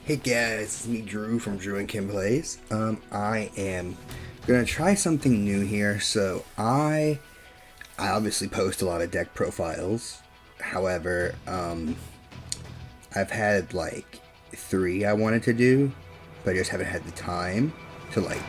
Hey guys, it's me Drew from Drew and Kim Plays. I am gonna try something new here. I obviously post a lot of deck profiles. However, I've had like three I wanted to do, but I just haven't had the time to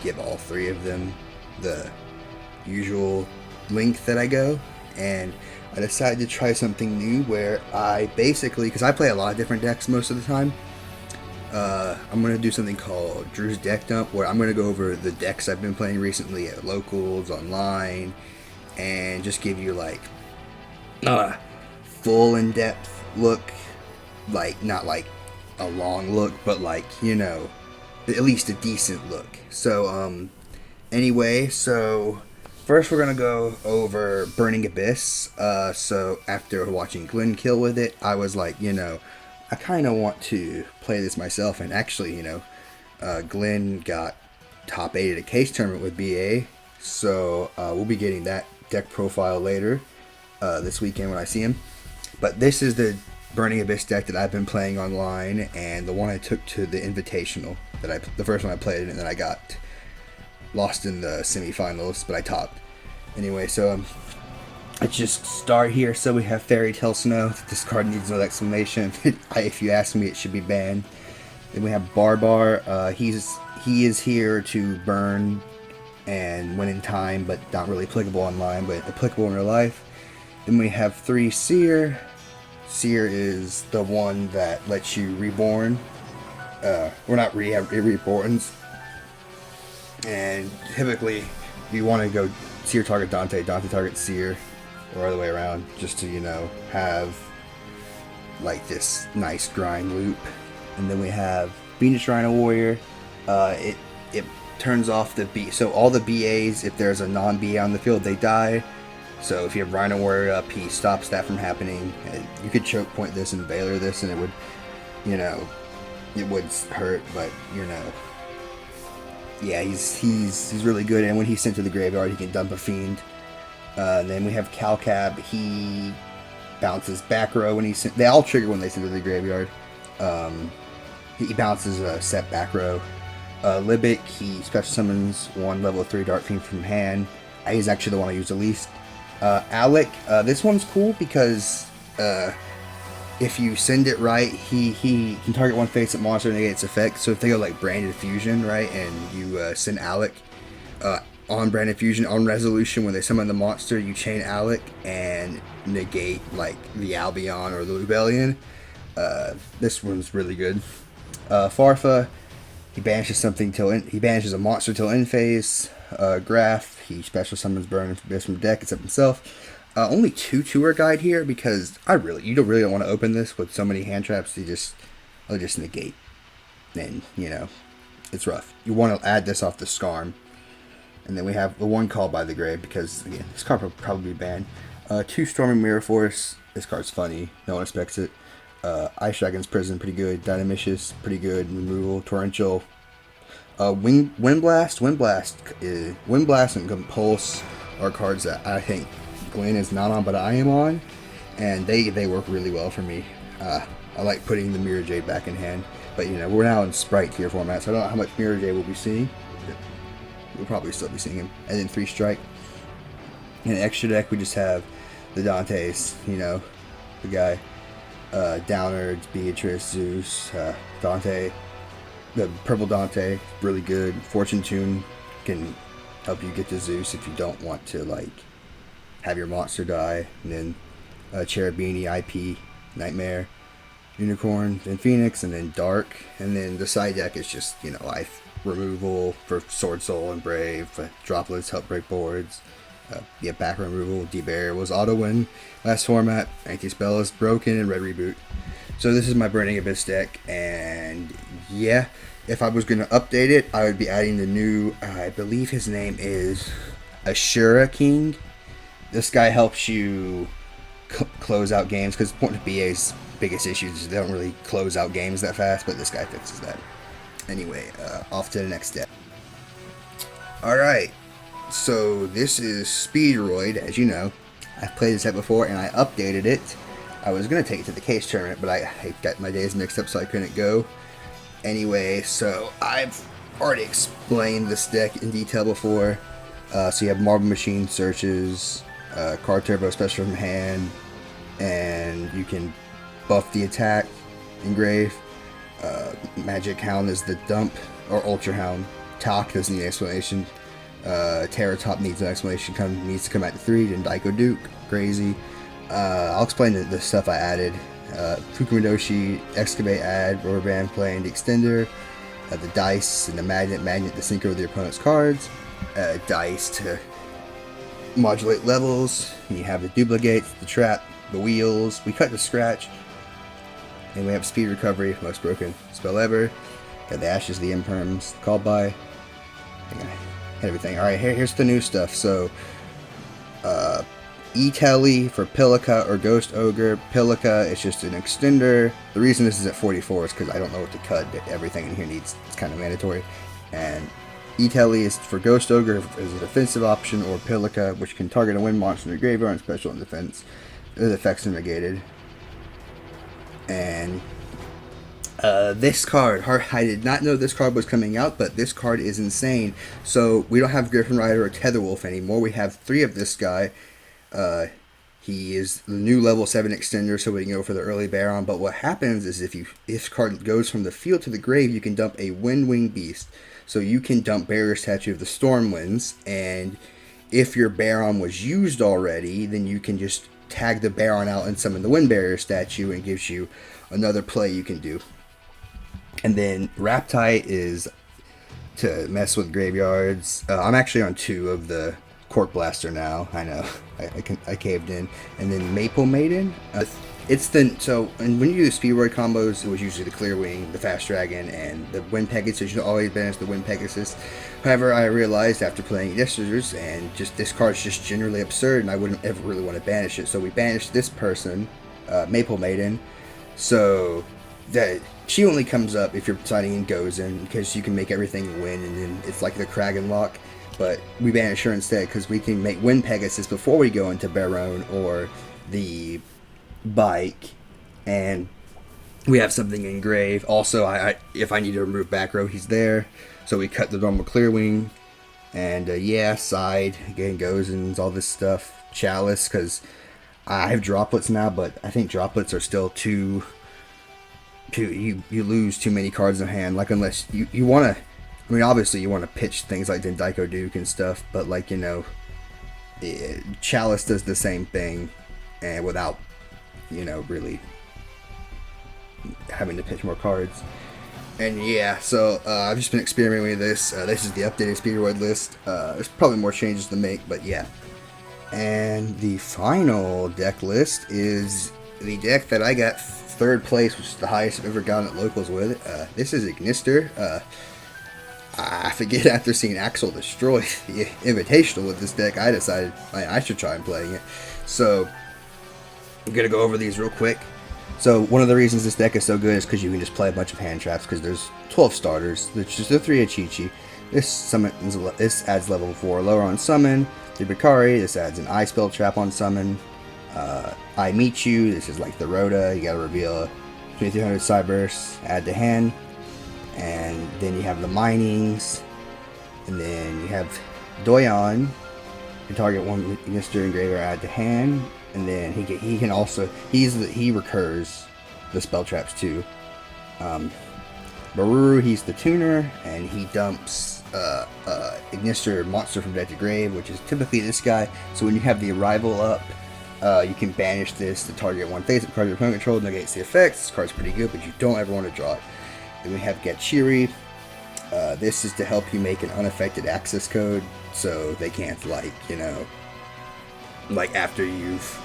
give all three of them the usual length that I go. And I decided to try something new where I basically, because I play a lot of different decks most of the time, I'm going to do something called Drew's Deck Dump, where I'm going to go over the decks I've been playing recently at locals, online, and just give you a full in-depth look, not like a long look, but at least a decent look. So, anyway, first we're going to go over Burning Abyss. So after watching Glenn kill with it, I was like, I kind of want to play this myself, and actually, Glenn got top 8 at a case tournament with BA, so we'll be getting that deck profile later this weekend when I see him. But this is the Burning Abyss deck that I've been playing online, and the one I took to the Invitational, the first one I played, and then I got lost in the semifinals, but I topped. Anyway, so let's just start here. So we have Fairy Tale Snow. This card needs no explanation. If you ask me, it should be banned. Then we have Barbar. He is here to burn and win in time, but not really applicable online, but applicable in real life. Then we have 3 Seer. Seer is the one that lets you reborn. We're not it reborns. And typically, if you want to go Seer target Dante, Dante target Seer, or other way around, just to have this nice grind loop. And then we have Venus Rhino Warrior. It turns off the B, so all the BAs, if there's a non-BA on the field, they die. So if you have Rhino Warrior up, he stops that from happening. You could choke point this and Veiler this, and it would, it would hurt, but yeah, he's really good. And when he's sent to the graveyard, he can dump a fiend. Then we have Calcab. He bounces back row when he's they all trigger when they send to the graveyard. He bounces a set back row. Libic, he special summons 1 level 3 Dark Fiend from hand. He's actually the one I use the least. Alec, this one's cool because if you send it right, he can target one face-up monster and negate its effect. So if they go Branded Fusion, right, and you send Alec on Branded Fusion, on resolution, when they summon the monster, you chain Alec and negate the Albion or the Lubellion. This one's really good. Farfa, he banishes he banishes a monster till end phase. Graph, he special summons Burn Abyss from deck except himself. Only 2 tour guide here because you don't really want to open this with so many hand traps. I'll just negate, and it's rough. You want to add this off the Skarm. And then we have the 1 Called by the Grave, because, again, this card will probably be banned. 2 Storming Mirror Force. This card's funny. No one expects it. Ice Dragon's Prison, pretty good. Dynamicious, pretty good. Removal. Torrential. Wind Blast. Wind Blast and Compulse are cards that I think Glenn is not on, but I am on. And they work really well for me. I like putting the Mirror Jade back in hand. But, we're now in Sprite tier format, so I don't know how much Mirror Jade we'll be seeing. We'll probably still be seeing him. And then 3 Strike. In extra deck, we just have the Dantes, the guy. Downers, Beatrice, Zeus, Dante. The purple Dante, really good. Fortune Tune can help you get to Zeus if you don't want to, have your monster die. And then Cherubini, IP, Nightmare, Unicorn, then Phoenix, and then Dark. And then the side deck is just, life. Removal for Sword Soul and Brave, Droplets help break boards, back removal, D-Bear was auto win last format, Anti-Spell is broken, and Red Reboot. So this is my Burning Abyss deck, and yeah, if I was going to update it, I would be adding the new, I believe his name is Ashura King. This guy helps you close out games, because one of BA's biggest issues is they don't really close out games that fast, but this guy fixes that. Anyway, off to the next step. Alright, so this is Speedroid, as you know. I've played this set before and I updated it. I was going to take it to the case tournament, but I got my days mixed up so I couldn't go. Anyway, so I've already explained this deck in detail before. So you have Marble Machine searches, Card Turbo Special from hand, and you can buff the attack, engrave. Magic Hound is the dump, or Ultra Hound. Talk doesn't need an explanation. Terror Top needs an explanation, needs to come at 3, then Daiko Duke, crazy. I'll explain the stuff I added. Fukumidoshi, Excavate add, Rubber Band playing the extender, the dice and the magnet to synchro the opponent's cards, dice to modulate levels, and you have the duplicates, the trap, the wheels, we cut the scratch, and we have speed recovery, most broken spell ever, got the ashes, the imperms, called by, I think I had everything. Alright, here's the new stuff. So E-Telly for Pilica or Ghost Ogre. Pilica is just an extender. The reason this is at 44 is because I don't know what to cut. Everything in here needs, it's kind of mandatory. And E-Telly is for Ghost Ogre as a defensive option, or Pilica, which can target a wind monster in the graveyard and special in defense. The effects are negated. And this card, I did not know this card was coming out, but this card is insane. So we don't have Griffin Rider or Tetherwolf anymore. We have 3 of this guy. He is the new level 7 extender, so we can go for the early Baron. But what happens is if this card goes from the field to the grave, you can dump a Wind Wing Beast. So you can dump Barrier Statue of the Storm Winds, and if your Baron was used already, then you can just tag the Baron out and summon the Wind Barrier Statue, and it gives you another play you can do. And then Raptite is to mess with graveyards. I'm actually on 2 of the Cork Blaster now. I know, I caved in. And then Maple Maiden. And when you do the Speedroid combos, it was usually the Clear Wing, the Fast Dragon, and the Wind Pegasus. You always banish the Wind Pegasus. However, I realized after playing Ignisters, and just this card's just generally absurd, and I wouldn't ever really want to banish it. So we banished this person, Maple Maiden. So that she only comes up if you're signing in Gozen, because you can make everything win, and then it's like the Kraken Lock. But we banish her instead because we can make Wind Pegasus before we go into Baron or the Bike, and we have something engraved. Also, if I need to remove back row, he's there. So we cut the normal Clear Wing, and side again, Gozens, all this stuff. Chalice, because I have droplets now, but I think droplets are still too you lose too many cards in hand. Like, unless you want to, I mean, obviously you want to pitch things like Daiko Duke and stuff, but like, Chalice does the same thing, and without, really having to pitch more cards. And so I've just been experimenting with this. This is the updated Speedroid list. There's probably more changes to make, but yeah. And the final deck list is the deck that I got 3rd place, which is the highest I've ever gotten at locals with. This is Ignister. I forget, after seeing Axel destroy the Invitational with this deck, I decided I should try and playing it. So I'm going to go over these real quick. So one of the reasons this deck is so good is because you can just play a bunch of hand traps, because there's 12 starters. There's just the 3 Achichi. This adds level 4 lower on summon. The Bakari, this adds an Eye Spell Trap on summon. I Meet You, this is like the Rhoda. You gotta reveal 2300 Cyburst, add to hand. And then you have the Minings. And then you have Doyon. You can target one Ignister Engraver, add to hand. And then he can also, he recurs the spell traps too. Baruru, he's the tuner, and he dumps Ignister Monster from Dead to Grave, which is typically this guy. So when you have the Arrival up, you can banish this to target one face that card your opponent controls, negates the effects. This card's pretty good, but you don't ever want to draw it. Then we have Gachiri. This is to help you make an unaffected access code, so they can't, like after you've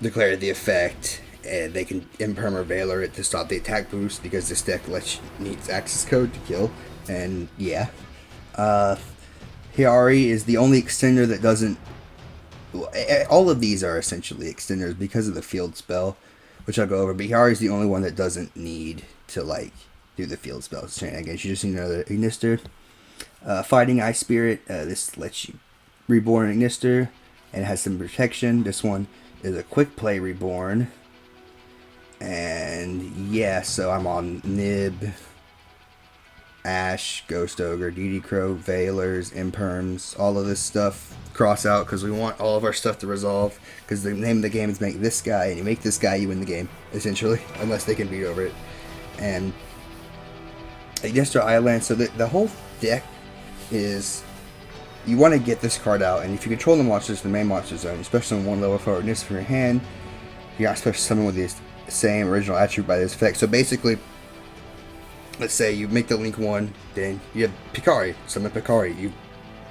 declared the effect, and they can Imperm Veiler it to stop the attack boost, because this deck needs access code to kill. And Hiyari is the only extender that doesn't. All of these are essentially extenders because of the field spell, which I'll go over. But Hiyari is the only one that doesn't need to do the field spells. Shenanigans. You just need another Ignister. Fighting Ice Spirit. This lets you reborn Ignister, and it has some protection. This one is a quick play reborn. And so I'm on Nib. Ash, Ghost Ogre, DD Crow, Veilers, Imperms, all of this stuff cross out because we want all of our stuff to resolve. Because the name of the game is make this guy, and you make this guy, you win the game, essentially, unless they can beat over it. And Ignister Island, so the whole deck is, you want to get this card out, and if you control the monsters in the main monster zone, especially in one level forwardness from your hand, you got special summon with the same original attribute by this effect. So basically, let's say you make the Link 1, then you have Picari, summon Picari,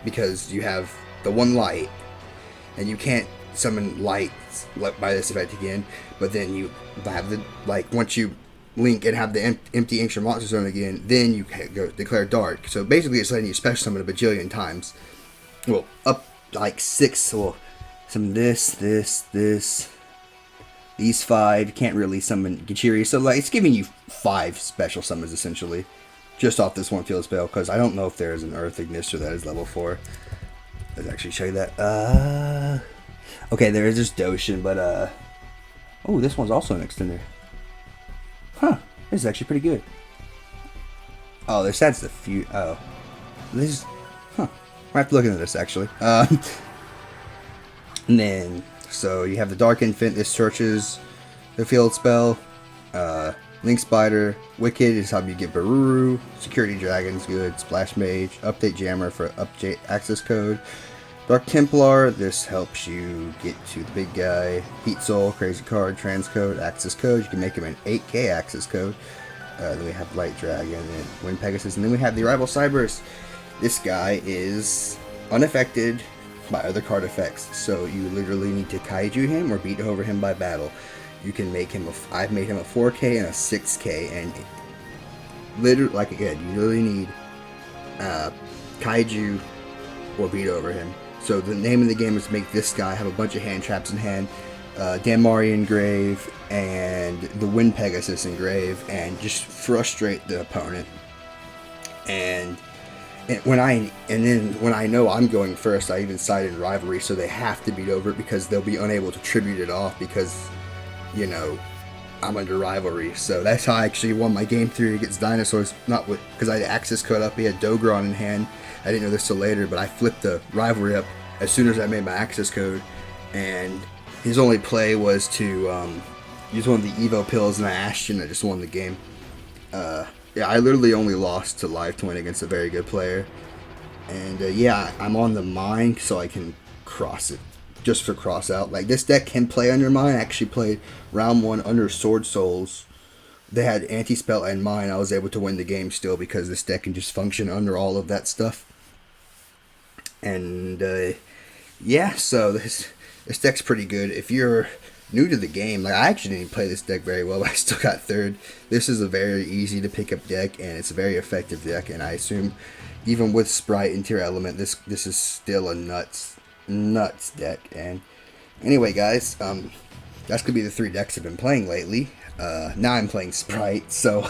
because you have the one light, and you can't summon light by this effect again, but then you have the, like, once you Link and have the empty ancient monster zone again, then you go declare dark. So basically it's letting you special summon a bajillion times. Well, up like 6, well, summon this, these 5, you can't really summon Gichiri, so like it's giving you 5 special summons essentially, just off this one field spell, because I don't know if there is an Earth Ignister that is level 4. Let's actually show you that. Okay, there is this Doshin, but oh, this one's also an extender. Huh, this is actually pretty good. Oh, this adds the few. Oh, this is. Huh, I have to look into this actually. And then, so you have the Dark Infant. This searches the field spell. Link Spider. Wicked is how you get Baruru. Security Dragon's good. Splash Mage. Update Jammer for update access code. Dark Templar, this helps you get to the big guy. Heat Soul, Crazy Card, Transcode, Access Code. You can make him an 8K Access Code. Then we have Light Dragon and Wind Pegasus. And then we have the Rival Cyberus. This guy is unaffected by other card effects. So you literally need to kaiju him or beat over him by battle. You can make him I've made him a 4K and a 6K. And literally, like again, you really need kaiju or beat over him. So the name of the game is make this guy have a bunch of hand traps in hand, Damari in grave, and the Wind Pegasus in grave, and just frustrate the opponent. And when I know I'm going first, I even side in rivalry, so they have to beat over it because they'll be unable to tribute it off because, you know, I'm under rivalry. So that's how I actually won my game 3 against Dinosaurs. Not with, because I had access code up. He had Dogron in hand. I didn't know this till later, but I flipped the rivalry up as soon as I made my access code, and his only play was to use one of the Evo pills, and I Ashed him, and I just won the game. Yeah, I literally only lost to Live Twin against a very good player, and yeah, I'm on the Mine so I can cross it, just for cross out. Like, this deck can play under Mine. I actually played round 1 under Sword Souls. They had Anti-Spell and Mine. I was able to win the game still because this deck can just function under all of that stuff. And yeah, so this deck's pretty good. If you're new to the game, like, I actually didn't play this deck very well, but I still got 3rd. This is a very easy to pick up deck, and it's a very effective deck, and I assume even with Sprite and Tier Element, this is still a nuts deck. And anyway, guys, that's gonna be the 3 decks I've been playing lately. Now I'm playing Sprite, so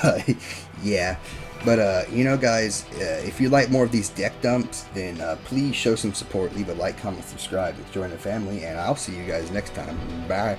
yeah. But, you know, guys, if you like more of these deck dumps, then please show some support. Leave a like, comment, subscribe, and join the family. And I'll see you guys next time. Bye.